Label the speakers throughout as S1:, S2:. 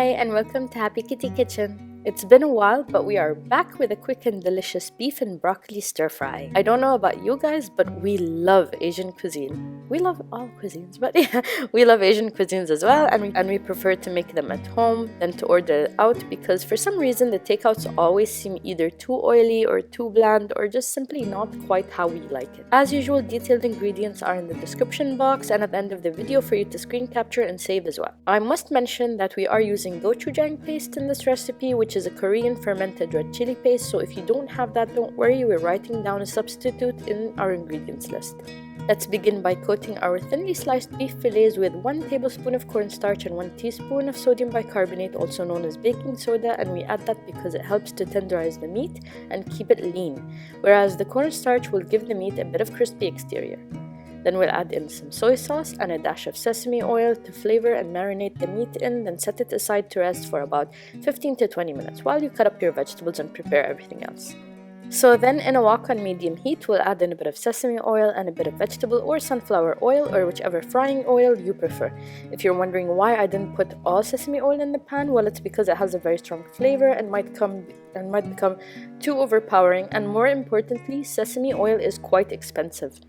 S1: Hi and welcome to Happy Kitty Kitchen. It's been a while, but we are back with a quick and delicious beef and broccoli stir fry. I don't know about you guys, but we love Asian cuisine. We love all cuisines, but yeah, we love Asian cuisines as well, and we prefer to make them at home than to order it out because for some reason the takeouts always seem either too oily or too bland or just simply not quite how we like it. As usual, detailed ingredients are in the description box and at the end of the video for you to screen capture and save as well. I must mention that we are using Gochujang paste in this recipe, which is a Korean fermented red chili paste, so if you don't have that, don't worry, we're writing down a substitute in our ingredients list. Let's begin by coating our thinly sliced beef fillets with 1 tablespoon of cornstarch and 1 teaspoon of sodium bicarbonate, also known as baking soda, and we add that because it helps to tenderize the meat and keep it lean, whereas the cornstarch will give the meat a bit of crispy exterior. Then we'll add in some soy sauce and a dash of sesame oil to flavor and marinate the meat in, then set it aside to rest for about 15 to 20 minutes while you cut up your vegetables and prepare everything else. So then in a wok on medium heat, we'll add in a bit of sesame oil and a bit of vegetable or sunflower oil or whichever frying oil you prefer. If you're wondering why I didn't put all sesame oil in the pan, well, it's because it has a very strong flavor and might become too overpowering, and more importantly, sesame oil is quite expensive.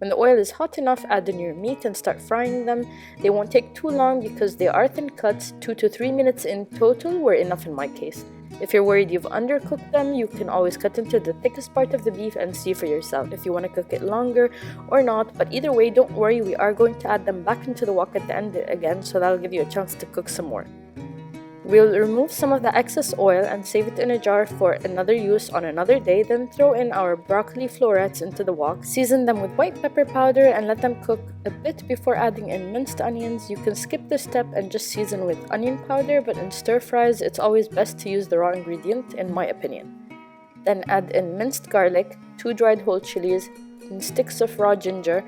S1: When the oil is hot enough, add in your meat and start frying them. They won't take too long because they are thin cuts. 2 to 3 minutes in total were enough in my case. If you're worried you've undercooked them, you can always cut into the thickest part of the beef and see for yourself if you want to cook it longer or not. But either way, don't worry, we are going to add them back into the wok at the end again, so that'll give you a chance to cook some more. We'll remove some of the excess oil and save it in a jar for another use on another day, then throw in our broccoli florets into the wok, season them with white pepper powder and let them cook a bit before adding in minced onions. You can skip this step and just season with onion powder, but in stir fries it's always best to use the raw ingredient in my opinion. Then add in minced garlic, 2 dried whole chilies, and sticks of raw ginger,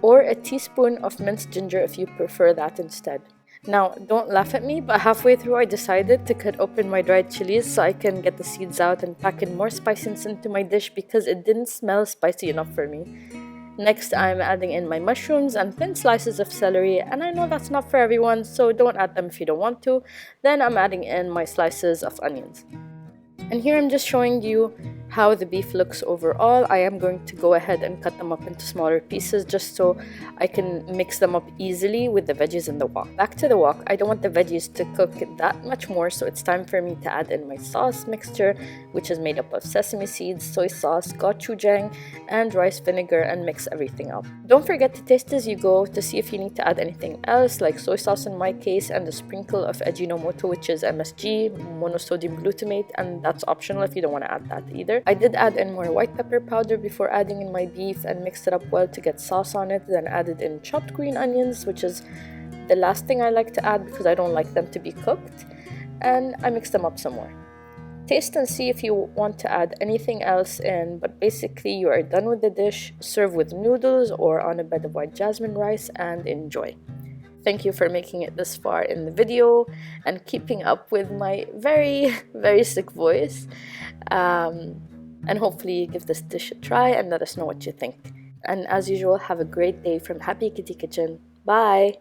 S1: or a teaspoon of minced ginger if you prefer that instead. Now, don't laugh at me, but halfway through I decided to cut open my dried chilies so I can get the seeds out and pack in more spiciness into my dish because it didn't smell spicy enough for me. Next, I'm adding in my mushrooms and thin slices of celery, and I know that's not for everyone, so don't add them if you don't want to. Then I'm adding in my slices of onions. And here I'm just showing you how the beef looks overall. I am going to go ahead and cut them up into smaller pieces just so I can mix them up easily with the veggies in the wok. Back to the wok, I don't want the veggies to cook that much more, so it's time for me to add in my sauce mixture, which is made up of sesame seeds, soy sauce, gochujang, and rice vinegar, and mix everything up. Don't forget to taste as you go to see if you need to add anything else, like soy sauce in my case, and a sprinkle of ajinomoto, which is MSG, monosodium glutamate, and that's optional if you don't want to add that either. I did add in more white pepper powder before adding in my beef and mixed it up well to get sauce on it, then added in chopped green onions, which is the last thing I like to add because I don't like them to be cooked, and I mixed them up some more. Taste and see if you want to add anything else in, but basically you are done with the dish. Serve with noodles or on a bed of white jasmine rice and enjoy. Thank you for making it this far in the video and keeping up with my very, very sick voice. And hopefully give this dish a try and let us know what you think. And as usual, have a great day from Happy Kitty Kitchen. Bye!